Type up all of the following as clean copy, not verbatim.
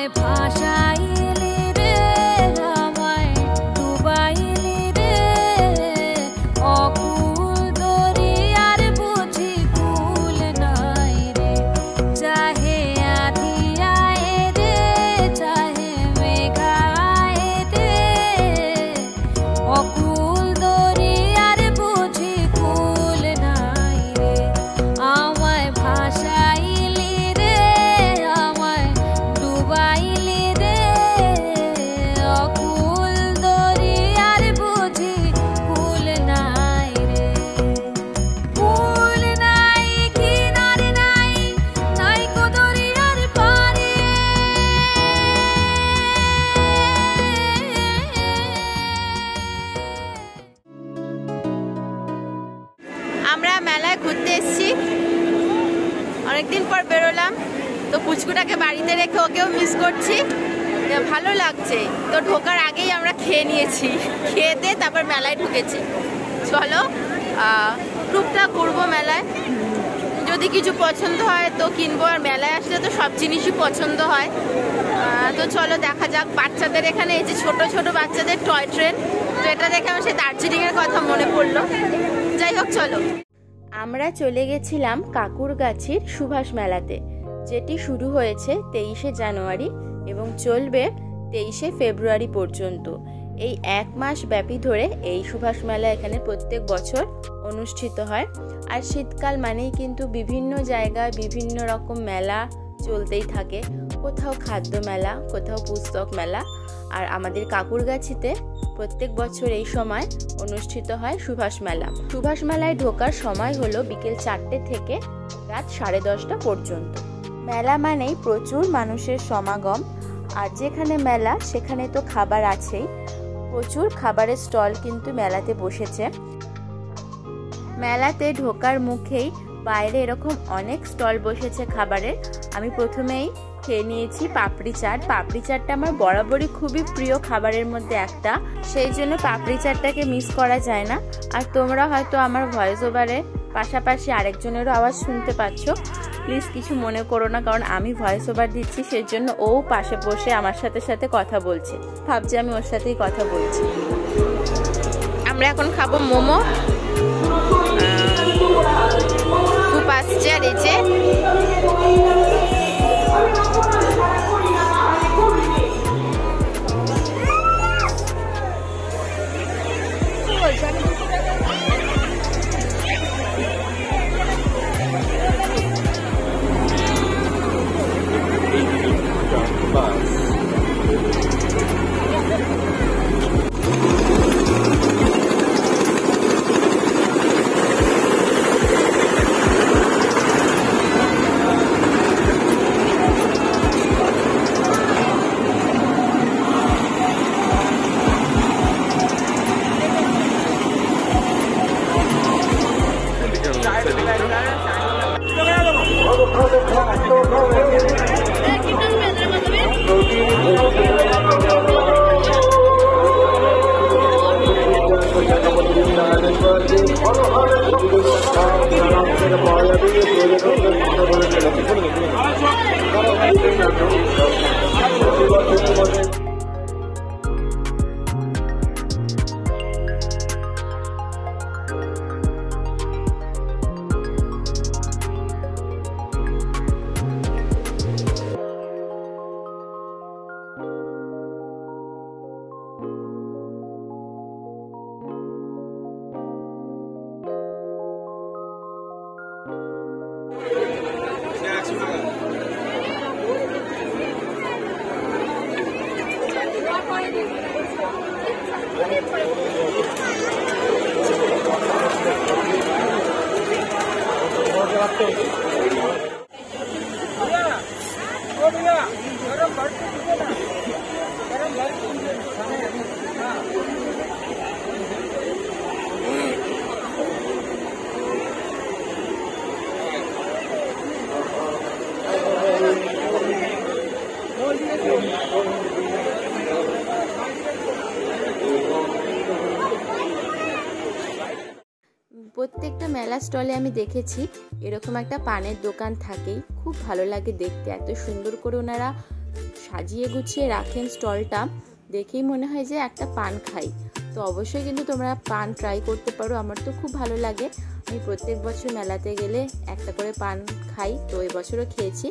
আমায় ভাসাইলি রে, আমায় ডুবাইলি রে, অকুল দরিয়ার বুঝি কুল নাই রে। চাহে আধি আয় রে, চাহে মেঘা আয় রে, অকুল দরিয়ার বুঝি কুল নাই রে। আমায় ভাসাইলি রে, আমায় ডুবাইলি রে, অকুল দরিয়ার বুঝি কুল নাই রে। কুল নাই, কিনারে নাই, নাই কো দরিয়ার পারে। আমরা মেলায় ঘুরতে এসেছি, অনেকদিন পর বেরোলাম, তো পুচকুটাকে বাড়িতে রেখে ওকেও মিস করছি। ভালো লাগছে, তো ঢোকার আগেই আমরা খেয়ে নিয়েছি, খেয়ে দিয়ে তারপর মেলায় ঢুকেছি। চলো টুকটাক ঘুরবো মেলায়, যদি কিছু পছন্দ হয় তো কিনবো, আর মেলায় আসলে তো সব জিনিসই পছন্দ হয়। তো চলো দেখা যাক। বাচ্চাদের এখানে এই যে ছোট ছোট বাচ্চাদের টয় ট্রেন, তো এটা দেখে আমার সেই দার্জিলিংয়ের কথা মনে পড়লো। যাই হোক চলো। আমরা চলে গেছিলাম কাকুরগাছির সুভাষ মেলাতে, যেটি শুরু হয়েছে 23শে জানুয়ারি এবং চলবে 23শে ফেব্রুয়ারি পর্যন্ত। এই এক মাস ব্যাপী ধরে এই সুভাষ মেলা এখানে প্রত্যেক বছর অনুষ্ঠিত হয়। আর শীতকাল মানেই কিন্তু বিভিন্ন জায়গায় বিভিন্ন রকম মেলা চলতেই থাকে, কোথাও খাদ্য মেলা, কোথাও পুস্তক মেলা। আর আমাদের কাকুরগাছিতে প্রত্যেক বছর এই সময় অনুষ্ঠিত হয় সুভাষ মেলা। সুভাষ মেলায় ঢোকার সময় হলো বিকেল 4টে থেকে রাত 10:30 পর্যন্ত। মেলা মানেই প্রচুর মানুষের সমাগম, আর যেখানে মেলা সেখানে তো খাবার আছেই। প্রচুর খাবারের স্টল কিন্তু মেলাতে বসেছে। মেলাতে ঢোকার মুখেই বাইরে এরকম অনেক স্টল বসেছে খাবারের। আমি প্রথমেই খেয়ে নিয়েছি পাপড়ি চাট। পাপড়ি চাটটা আমার বরাবরই খুবই প্রিয় খাবারের মধ্যে একটা, সেই জন্য পাপড়ি চাটটাকে মিস করা যায় না। আর তোমরা হয়তো আমার ভয়েস ওভারে পাশাপাশি আরেকজনেরও আওয়াজ শুনতে পাচ্ছ, প্লিজ কিছু মনে করো না, কারণ আমি ভয়েস ওভার দিচ্ছি, সেই জন্য ও পাশে বসে আমার সাথে সাথে কথা বলছে, ভাবছি আমি ওর সাথেই কথা বলছি। আমরা এখন খাবো মোমো, স্যুপ আসছে, আর এই যে প্রত্যেকটা মেলা স্টলে আমি দেখেছি এরকম একটা পানের দোকান থাকেই, খুব ভালো লাগে দেখতে, এত সুন্দর করে ওনারা সাজিয়ে গুছিয়ে রাখেন স্টলটা, দেখেই মনে হয় যে একটা পান খাই। তো অবশ্যই কিন্তু তোমরা পান ট্রাই করতে পারো, আমার তো খুব ভালো লাগে। আমি প্রত্যেক বছর মেলাতে গেলে একটা করে পান খাই, তো এবছরও খেয়েছি।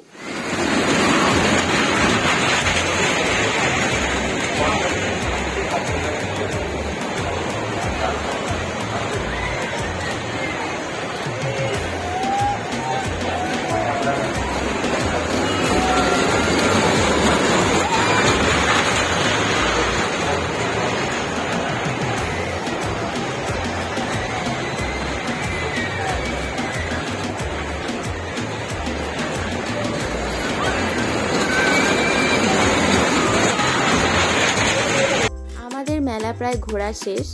মেলা প্রায় ঘোরা শেষ।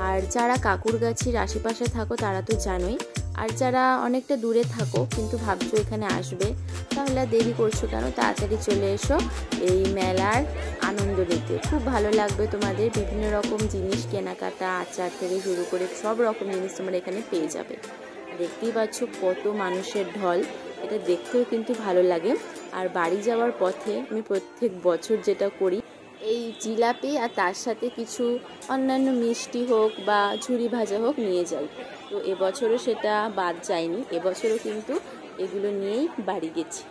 আর যারা কাকুরগাছির আশেপাশে থাকো তারা তো জানোই, আর যারা অনেকটা দূরে থাকো কিন্তু ভাবছো এখানে আসবে, তাহলে দেরি করছো কেন, তাড়াতাড়ি চলে এসো এই মেলার আনন্দ নিতে। খুব ভালো লাগবে তোমাদের। বিভিন্ন রকম জিনিস কেনাকাটা, আচার থেকে শুরু করে সব রকম জিনিস তোমরা এখানে পেয়ে যাবে। দেখতেই পাচ্ছ কত মানুষের ঢল, এটা দেখতেও কিন্তু ভালো লাগে। আর বাড়ি যাওয়ার পথে আমি প্রত্যেক বছর যেটা করি, এই জিলাপি আর তার সাথে কিছু অন্যান্য মিষ্টি হোক বা ঝুরি ভাজা হোক নিয়ে যাই। তো এবছরও সেটা বাদ যায়নি, এবছরও কিন্তু এগুলো নিয়েই বাড়ি গেছি।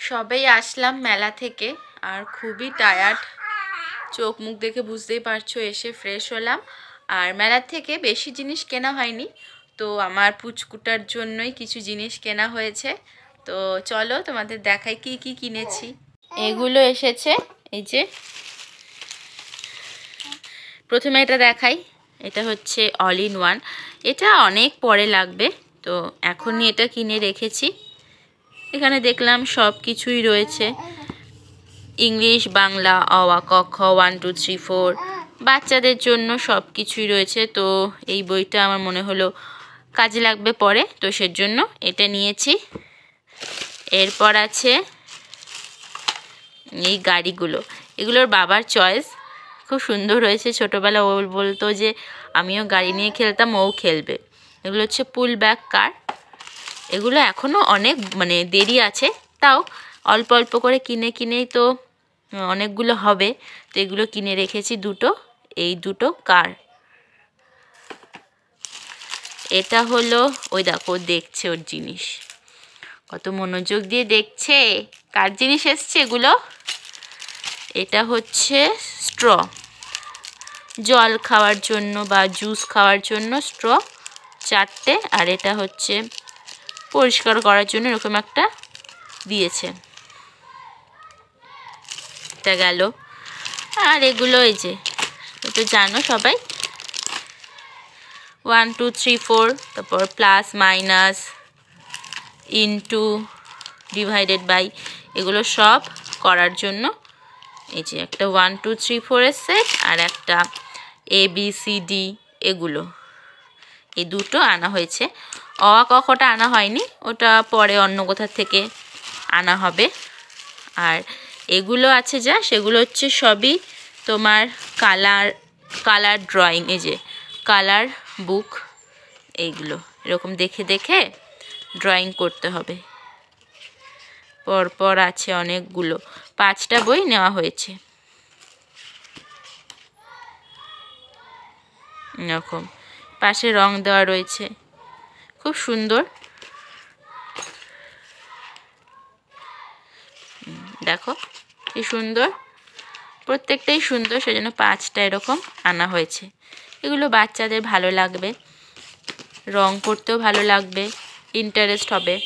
সবাই আসলাম মেলা থেকে আর খুবই টায়ার্ড, চোখ মুখ দেখে বুঝতেই পারছো। এসে ফ্রেশ হলাম। আর মেলার থেকে বেশি জিনিস কেনা হয়নি, তো আমার পুচকুটার জন্যই কিছু জিনিস কেনা হয়েছে। তো চলো তোমাদের দেখাই কি কি কিনেছি। এগুলো এসেছে, এই যে প্রথমে এটা দেখাই। এটা হচ্ছে অল ইন ওয়ান, এটা অনেক পরে লাগবে, তো এখনই এটা কিনে রেখেছি। এখানে দেখলাম সব কিছুই রয়েছে, ইংলিশ, বাংলা, অ আ ক খ 1 2 3 4, বাচ্চাদের জন্য সব কিছুই রয়েছে। তো এই বইটা আমার মনে হলো কাজে লাগবে পরে, তো সেজন্য এটা নিয়েছি। এরপর আছে এই গাড়িগুলো, এগুলোর বাবার চয়েস, খুব সুন্দর হয়েছে। ছোটোবেলা ও বলতো যে আমিও গাড়ি নিয়ে খেলতাম, ও খেলবে। এগুলো হচ্ছে পুল ব্যাক কার। এগুলো এখনও অনেক দেরি আছে, তাও অল্প অল্প করে কিনেই তো অনেকগুলো হবে, তো এগুলো কিনে রেখেছি দুটো, এই দুটো কার। এটা হলো, ওই দেখো দেখছে ওর জিনিস, কত মনোযোগ দিয়ে দেখছে কার জিনিস এসছে এগুলো। এটা হচ্ছে স্ট্র, জল খাওয়ার জন্য বা জুস খাওয়ার জন্য স্ট্র 4টে। আর এটা হচ্ছে পরিষ্কার করার জন্য এরকম একটা দিয়েছে। এটা গেল। আর এগুলো এই যে তো জানো সবাই, 1 2 3 4, তারপর plus minus, into, divided by, এগুলো সব করার জন্য এই যে একটা 1 2 3 4 এর সেট আর একটা ABCD, এগুলো এই দুটো আনা হয়েছে। অ আ ক খটা আনা হয়নি, ওটা পরে অন্য কোথা থেকে আনা হবে। আর এগুলো আছে যা, সেগুলো হচ্ছে সবই তোমার কালার ড্রয়িং, এই যে কালার বুক, এইগুলো এরকম দেখে দেখে ড্রয়িং করতে হবে। পরপর আছে অনেকগুলো, 5টা বই নেওয়া হয়েছে। এরকম পাশে রং দেওয়া রয়েছে, খুব সুন্দর। দেখো কি সুন্দর, প্রত্যেকটাই সুন্দর, সেজন্য 5টা এরকম আনা হয়েছে। এগুলো বাচ্চাদের ভালো লাগবে, রং করতেও ভালো লাগবে, ইন্টারেস্ট হবে।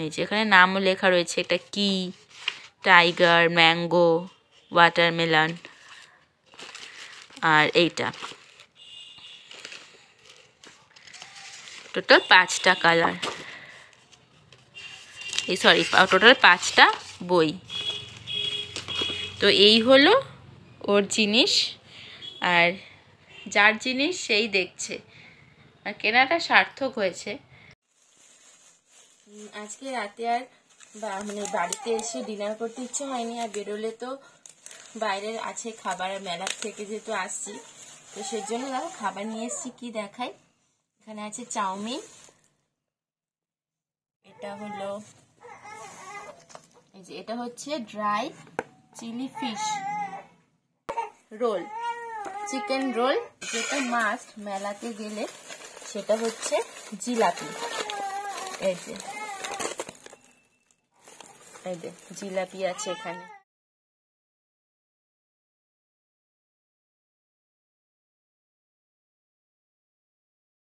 এই যে এখানে নামও লেখা রয়েছে, এটা কি, টাইগার, ম্যাঙ্গো, ওয়াটারমেলন। আর এইটা টোটাল 5টা কালার, টোটাল 5টা বই। তো এই হলো ওর জিনিস, আর যার জিনিস সেই দেখছে, আর কেনাটা সার্থক হয়েছে। আজকে রাতে আর বাড়িতে এসে ডিনার করতে ইচ্ছে হয়নি, আর বেরোলে তো বাইরের আছে খাবার, মেলার থেকে যেহেতু আসছি, তো সেজন্য দেখো খাবার নিয়ে এসেছি। কি দেখাই, এখানে আছে চাউমিন, এটা হলো এই যে এটা হচ্ছে dry chilli fish roll, chicken roll. যেটা মাস্ট মেলাতে গেলে সেটা হচ্ছে জিলাপি। এই যে জিলাপি আছে এখানে।